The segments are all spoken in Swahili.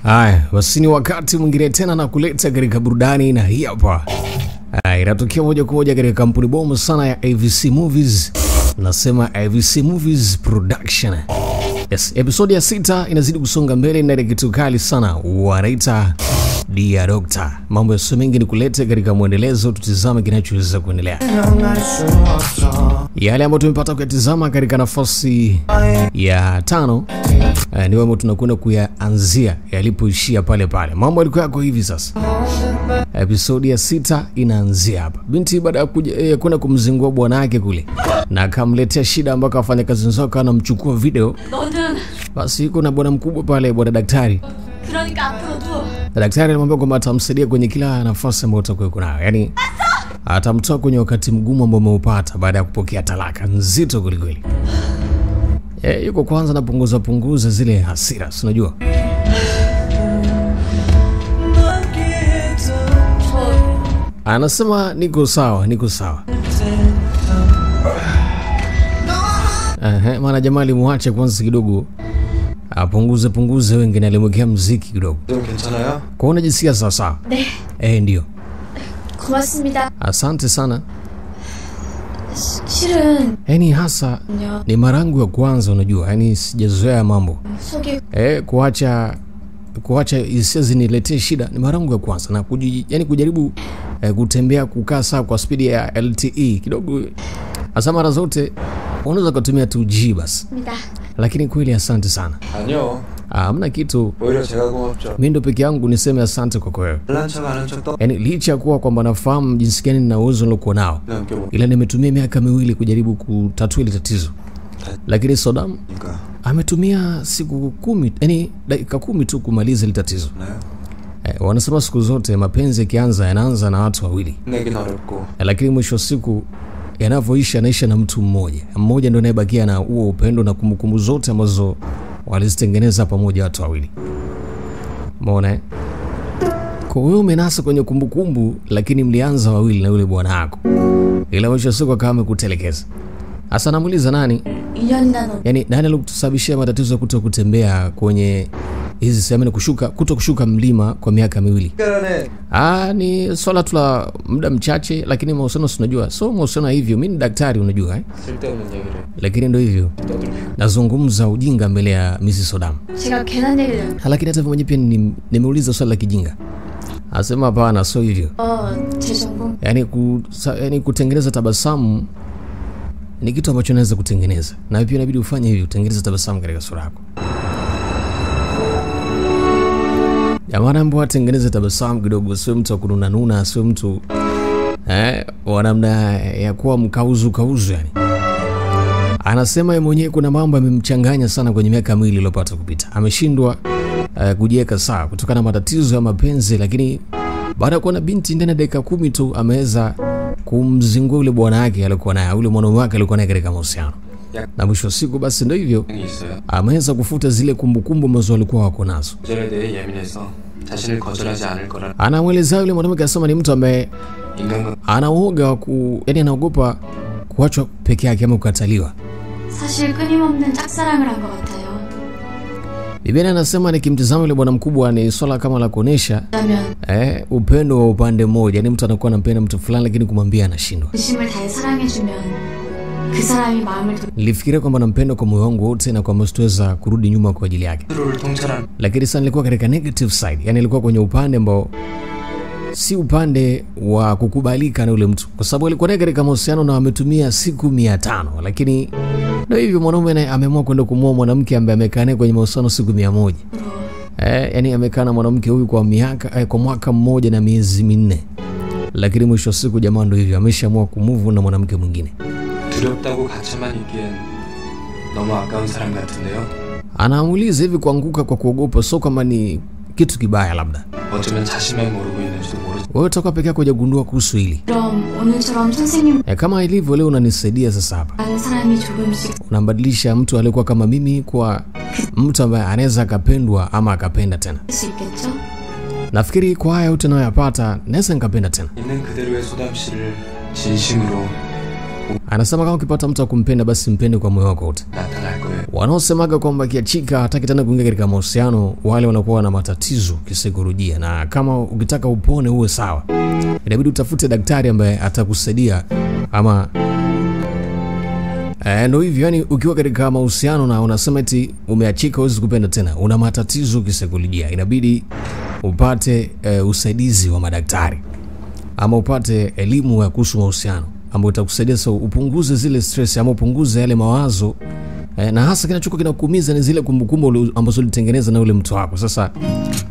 Haya, basi ni wakati mwingine tena na kuleta katika burudani, na hii hapa inatokea moja kwa moja katika kampuni bomu sana ya AVC Movies. Nasema AVC Movies Production. Yes, episode ya 6 inazidi kusonga mbele na kitu kali sana. Wanaita Dear Doctor. Mambo ya sio mengi ni kuleta katika muendelezo, tutizame kinachoweza kuendelea. Yale ambayo tumepata kuyatizama katika nafasi ya 5 ni wao tunakwenda kuyaanzia yalipoishia pale pale. Mambo yalikuwa yako hivi sasa. Episode ya 6 inaanzia hapa. Binti baada ya kwenda kumzingua bwana yake kule na akamletea shida ambako afanya kazi nzako anamchukua video. Basi yuko na bwana mkubwa pale, bwana daktari. Daktari anamwambia kwamba atamsaidia kwenye kila nafasi ambayo utakuwa nayo. Yaani atamtoa kwenye wakati mgumu ambao umeupata baada ya kupokea talaka nzito kweli. Yuko kwanza napunguza zile hasira, si unajua? Anasema niko sawa. Maana jamaa alimuacha kwanza kidogo apunguze wengine, alimwekea muziki kidogo. Kuona jisikia sawa. Ndio. 고맙습니다. Asante sana. 실은 Yaani hasa ni marangu ya kwanza, unajua. Yaani sijazoea mambo. Kuacha hisia ziniletee shida ni marangu ya kwanza, na kujaribu kutembea kukaa sawa kwa speed ya LTE kidogo. Hasa mara zote unaweza kutumia 2G basi. Lakini kweli asante sana. 아니요. Hamna kitu. 오히려 제가 고맙죠. Mimi ndo peke yangu niseme asante kwa wewe. Yaani licha kuwa kwamba nafahamu jinsi gani na uwezo nilokuwa nao, ila nimetumia miaka 2 kujaribu kutatua ile tatizo. Lakini Sodam ametumia siku 10, yani dakika 10 tu kumaliza ile tatizo. Wanasema siku zote mapenzi yakianza yanaanza na watu wawili. Lakini mwisho siku yanavyoisha naisha na mtu mmoja. Mmoja ndio anayebakia na huo upendo na kumbukumbu zote ambazo walizitengeneza pamoja watu wawili. Umeona? Kwa hiyo umenasa kwenye kumbukumbu, lakini mlianza wawili na yule bwana wako. Ila mwisho siku akawa amekutelekeza. Hasa namuuliza nani? Yaani nani alikusababishia matatizo ya kutokutembea kwenye hizi sehemu, kushuka mlima kwa miaka 2? Ni swala tu la muda mchache, lakini mahusiano unajua. So mahusiano hivyo, mimi ni daktari unajua Lakini ndio hivyo. Nazungumza ujinga mbele ya Mrs. Sodam. Lakini hata mwenyewe pia nimeuliza swali la kijinga. Anasema hapana, sio hivyo. Yaani kutengeneza tabasamu ni kitu ambacho naweza kutengeneza. Na pia inabidi ufanye hivyo, utengeneze tabasamu katika sura yako. Jamani, ambapo atengeneze tabasamu kidogo, sio mtu kununa, sio mtu wa namna ya kuwa mkauzu yani. Anasema yeye mwenyewe kuna mambo yamemchanganya sana kwenye miaka 2 iliyopata kupita. Ameshindwa kujiweka sawa kutokana na matatizo ya mapenzi, lakini baada ya kuona binti ndani ya dakika 10 tu ameweza kumzingua yule bwana wake alikuwa naye, yule mwanaume wake alikuwa naye katika mahusiano. Na mwisho siku basi ndio hivyo, ameweza kufuta zile kumbukumbu ambazo walikuwa wako nazo. Anamueleza yule mwanamke asema ni mtu ambaye anaoga yani anaogopa kuachwa peke yake ama kukataliwa. 사실 끊임없는 짝사랑을 한 것 같아요. Biblia anasema nikimtazama yule bwana mkubwa ni swala kama la kuonesha upendo wa upande mmoja. Ni mtu anakuwa anampenda mtu fulani lakini kumwambia anashindwa. 진심을 다해 사랑해주면 그 사람이 마음을 Nilifikiria kwamba nampenda kwa moyo wangu wote na kwamba sitaweza kurudi nyuma kwa ajili yake. Lakini sasa nilikuwa katika negative side. Yaani nilikuwa kwenye upande ambao si upande wa kukubalika na yule mtu, kwa sababu alikuwa naye katika mahusiano na wametumia siku 500. Lakini ndio hivyo, mwanaume ameamua kwenda kumuoa mwanamke ambaye amekaa naye kwenye mahusiano siku 100. Yaani amekaa na mwanamke huyu kwa mwaka 1 na miezi 4. Lakini mwisho siku jamaa ndio hivyo, ameshaamua kumove na mwanamke mwingine. 두렵다고 같이만 있기엔 너무 아까운 사람 같은데요. Anamuuliza hivi kuanguka kwa kuogopa sio kama ni kitu kibaya labda. 어쩌면 자신만 모르고 있는지도 모르죠. Wewe utakuwa peke yako hujagundua kuhusu hili. 그럼 오늘처럼 선생님 Kama ilivyo leo unanisaidia sasa hapa. 다른 사람이 조금씩 Unambadilisha mtu aliyekuwa kama mimi kwa mtu ambaye anaweza akapendwa ama akapenda tena. 수 있겠죠? Nafikiri kwa haya yote nayoyapata naweza nikapenda tena. 있는 그대로의 소담 씨를 진심으로 Anasema kama ukipata mtu akumpenda basi mpende kwa moyo wako wote. 나타날 거예요. Wanaosemaga kwamba kiachika hataki tena kuingia katika mahusiano, wale wanakuwa na matatizo kisaikolojia, na kama ukitaka upone uwe sawa, inabidi utafute daktari ambaye atakusaidia ama ndio hivyo. Yani ukiwa katika mahusiano na unasema eti umeachika huwezi kupenda tena, una matatizo kisaikolojia, inabidi upate usaidizi wa madaktari ama upate elimu ya kuhusu mahusiano ambayo itakusaidia sasa upunguze zile stress ama upunguze yale mawazo na hasa kinachokuwa kinakuumiza ni zile kumbukumbu ambazo ulitengeneza na ule mtu wako. Sasa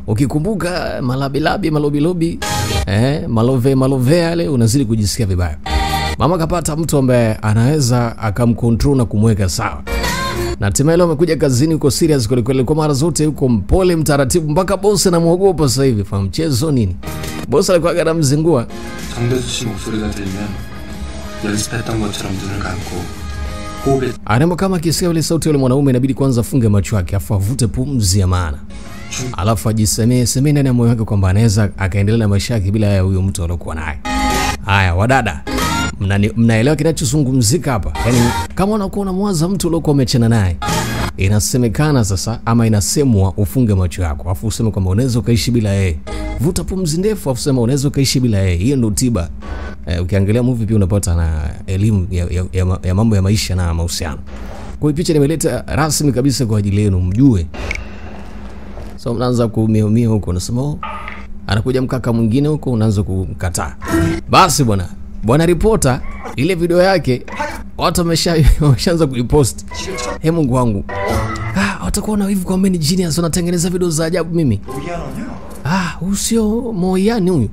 ukikumbuka malabilabi malobilobi malove yale, unazidi kujisikia vibaya. Mama kapata mtu ambaye anaweza akamcontrol na kumweka sawa. Na hatimaye leo amekuja kazini, uko serious kweli kweli, kwa mara zote yuko mpole mtaratibu, mpaka boss anamuogopa sasa hivi. Fahamu mchezo nini? Boss alikuwa anamzingua. 정대수 씨 목소리가 들리면 연습했던 것처럼 눈을 감고 호흡에 Anema kama akisikia ile sauti yule mwanaume inabidi kwanza afunge macho yake, afu avute pumzi ya maana. Alafu ajisemee ndani ya moyo wake kwamba anaweza akaendelea na maisha yake bila ya huyo mtu aliyokuwa naye. Haya wadada, mnaelewa kinachozungumzika hapa? Yaani kama unakuwa unamwaza mtu uliokuwa umechana naye, inasemekana sasa ama inasemwa ufunge macho yako, afu useme kwamba unaweza ukaishi bila yeye. Vuta pumzi ndefu afu sema unaweza ukaishi bila yeye. Hiyo ndio tiba. Ukiangalia movie pia unapata na elimu ya mambo ya maisha na mahusiano. Kwa hiyo picha nimeleta rasmi kabisa kwa ajili yenu mjue. So mnaanza kuumia huko, unasema anakuja mkaka mwingine huko, unaanza kumkataa. Basi bwana reporter ile video yake watu wameshaanza kuipost. Mungu wangu. Watakuwa na hivi kwa mimi genius, wanatengeneza video za ajabu mimi. Usio Moyani huyu.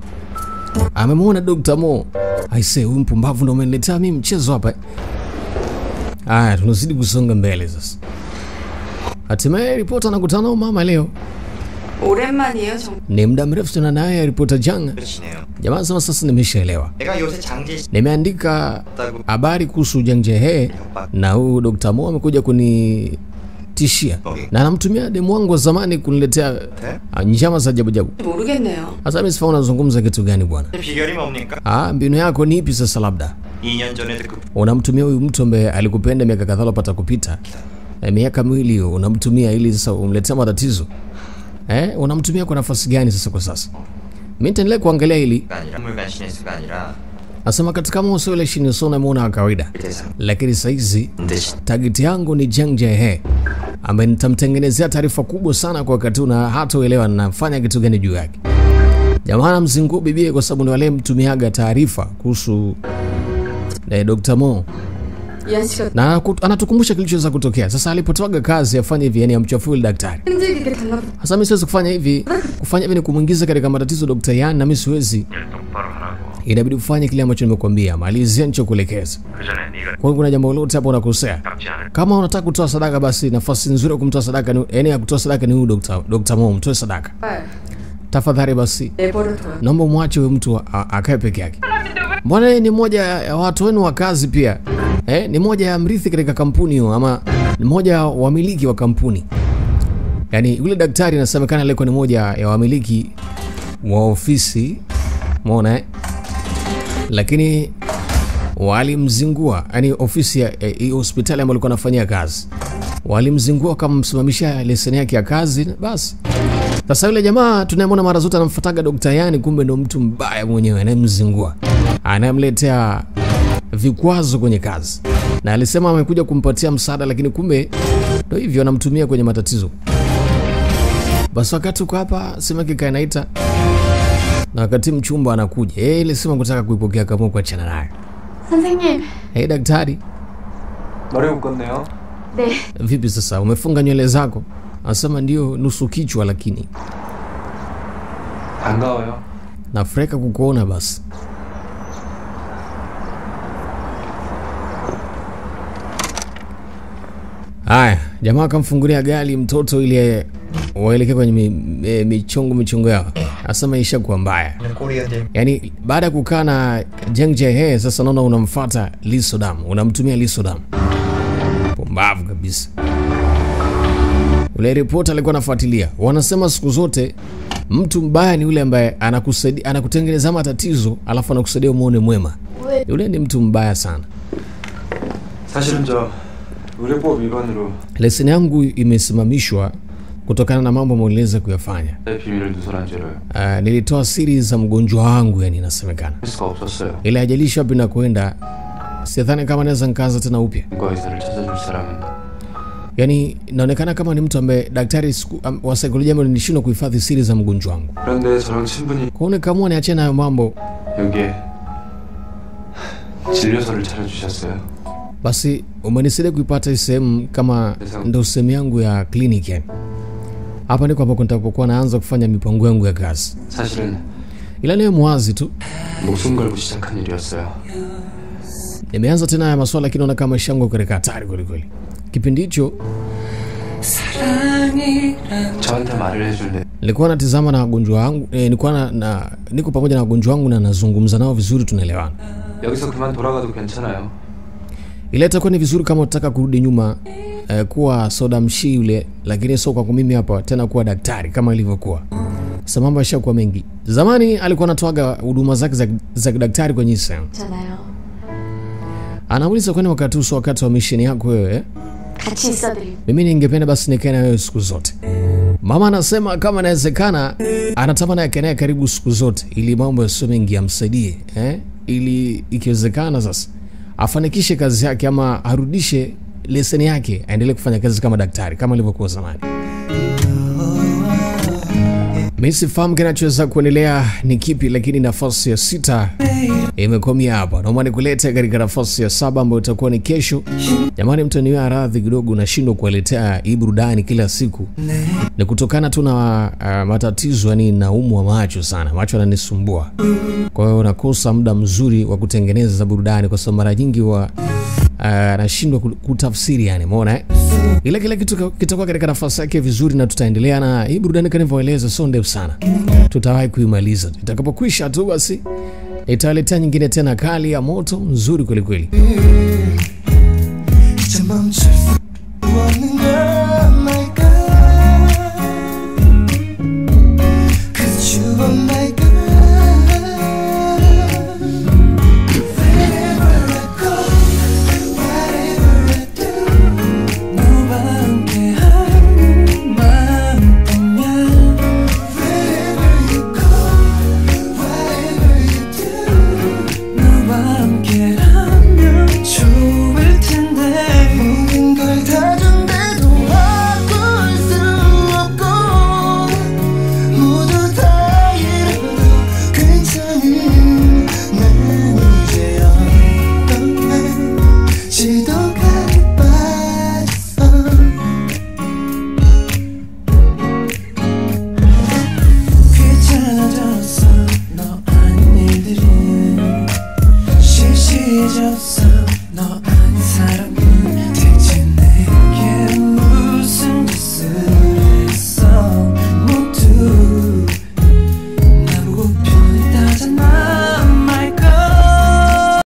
Amemuona Dr. Mo. Aisee, huyu mpumbavu ndo ameniletea mimi mchezo hapa. Tunazidi kusonga mbele sasa. Hatimaye reporter anakutana na mama leo. 오랜만이에요, 정. Ni muda mrefu tena naye reporter Jang. Jamaa sema sasa nimeshaelewa. Nimeandika habari kuhusu Jang Jae-hye na huyu Dr. Mo amekuja kunitishia. Na anamtumia demu wangu wa zamani kuniletea njama za ajabu. 모르겠네요. Sasa mimi sifahamu unazungumza kitu gani bwana? 비결이 뭡니까? Mbinu yako ni ipi sasa labda? 2년 전에도 그 Unamtumia huyu mtu ambaye alikupenda miaka kadhaa iliyopita kupita. Miaka miwili hiyo unamtumia ili sasa umletee matatizo. Unamtumia kwa nafasi gani sasa kwa sasa? Mimi nitaendelea kuangalia hili. 물간 신혜수가 아니라 Asema katika moyo ile Shinso namuona kawaida. Lakini sasa hizi target yangu ni Jang Jae-hye ambaye nitamtengenezea taarifa kubwa sana kwa wakati na hataelewa nafanya kitu gani juu yake. Jamaa anamzingua bibie kwa sababu ni wale mtumiaga taarifa kuhusu Dr. Mo. Na anatukumbusha kilichoweza kutokea. Sasa alipotoaga kazi afanye hivi, yani amchafue ile daktari. Sasa mimi siwezi kufanya hivi. Kufanya hivi ni kumuingiza katika matatizo Dr. Yan, na mimi siwezi. Inabidi ufanye kile ambacho nimekuambia. Malizia nilichokuelekeza. Kwa hiyo kuna jambo lolote hapo unakosea. Kama unataka kutoa sadaka basi nafasi nzuri ya kumtoa sadaka ni yani ya kutoa sadaka ni huyu Dr. Mo, mtoe sadaka. Tafadhali basi. Naomba muache huyo mtu akae peke yake. Mbona ni mmoja ya watu wenu wa kazi pia. Ni mmoja ya mrithi katika kampuni hiyo ama ni mmoja ya wamiliki wa kampuni. Yaani yule daktari anasemekana leo ni mmoja ya wamiliki wa ofisi. Umeona Lakini walimzingua, yani ofisi ya hospitali ambayo alikuwa anafanyia kazi. Walimzingua kama msimamisha leseni yake ya kazi basi. Sasa yule jamaa tunayemwona mara zote anamfuataga Dr. Yani, kumbe ndo mtu mbaya mwenyewe anayemzingua. Anamletea vikwazo kwenye kazi. Na alisema amekuja kumpatia msaada lakini kumbe ndo hivyo anamtumia kwenye matatizo. Basi wakati uko hapa sema kika naita. Na wakati mchumba anakuja, ile sema kutaka kuipokea kama kwa chana naye. 선생님. Daktari. 머리 묶었네요. 네. Vipi sasa umefunga nywele zako? Anasema ndio nusu kichwa lakini. 반가워요. Nafurahia kukuona basi. Haya, jamaa akamfungulia gari mtoto ili waelekea kwenye michongo yao. Asema ishakuwa mbaya. Yaani baada ya kukaa na Jang Jae-hye sasa naona unamfuata Lee So-dam, unamtumia Lee So-dam. Pumbavu kabisa. Ule reporter alikuwa anafuatilia. Wanasema siku zote mtu mbaya ni yule ambaye anakusaidia, anakutengeneza matatizo alafu anakusaidia muone mwema. Yule ni mtu mbaya sana. 사실은 저 의료법 위반으로 leseni yangu imesimamishwa kutokana na mambo mweleza kuyafanya. 비밀을 누설한 죄를 Nilitoa siri za mgonjwa wangu, yani inasemekana. 할 수가 없었어요. Ile ajalisha wapi na kwenda, sidhani kama naweza nikaanza tena upya. 인과 의사를 찾아줄 사람은 Yani inaonekana kama ni mtu ambaye daktari wa saikolojia amenishindwa kuhifadhi siri za mgonjwa wangu. 그런데 저랑 친분이 Kwa hiyo kama niachane nayo mambo, 여기에 진료소를 차려주셨어요. basi umenisaidia kuipata sehemu kama ndio sehemu yangu ya kliniki yani. Hapa ndiko ambapo nitapokuwa naanza kufanya mipango yangu ya kazi. 사실은 Ila ni mwazi tu. 목숨 걸고 시작한 일이었어요. Nimeanza tena ya maswala lakini naona kama shango katika hatari kweli kweli. Kipindi hicho 저한테 말을 해줄래? nilikuwa natizama na wagonjwa wangu, nilikuwa niko pamoja na wagonjwa wangu na nazungumza nao vizuri, tunaelewana. 여기서 그만 돌아가도 괜찮아요. Ile itakuwa ni vizuri kama unataka kurudi nyuma kuwa soda mshi yule, lakini sio kwa mimi hapa tena kuwa daktari kama ilivyokuwa. Sasa mambo yashakuwa mengi. Zamani alikuwa anatoaga huduma zake za daktari kwenye sehemu. 있잖아요. Anauliza kwani wakati wa mission yako wewe? 같이 있어드리고. Mimi ningependa basi nikae na wewe siku zote. Mama anasema kama inawezekana anatamani akae naye karibu siku zote ili mambo yasiwe mengi, amsaidie ili ikiwezekana sasa afanikishe kazi yake ama arudishe leseni yake aendelee kufanya kazi kama daktari kama ilivyokuwa zamani. Mimi sifahamu kinachoweza kuendelea ni kipi, lakini nafasi ya 6 imekomea hapa. Naomba nikulete katika nafasi ya 7 ambayo itakuwa ni kesho. Jamani, mtaniwa radhi kidogo nashindwa kuwaletea hii burudani kila siku. Ni kutokana tu na matatizo, yani naumwa macho sana. Macho yananisumbua. Kwa hiyo nakosa muda mzuri wa kutengeneza burudani kwa sababu mara nyingi nashindwa kutafsiri yani, umeona Ile kila kitu kitakuwa katika nafasi yake vizuri na tutaendelea na hii burudani kama nilivyoeleza, sio ndefu sana. Tutawahi kuimaliza. Itakapokwisha tu basi italetea nyingine tena kali ya moto nzuri kweli kweli.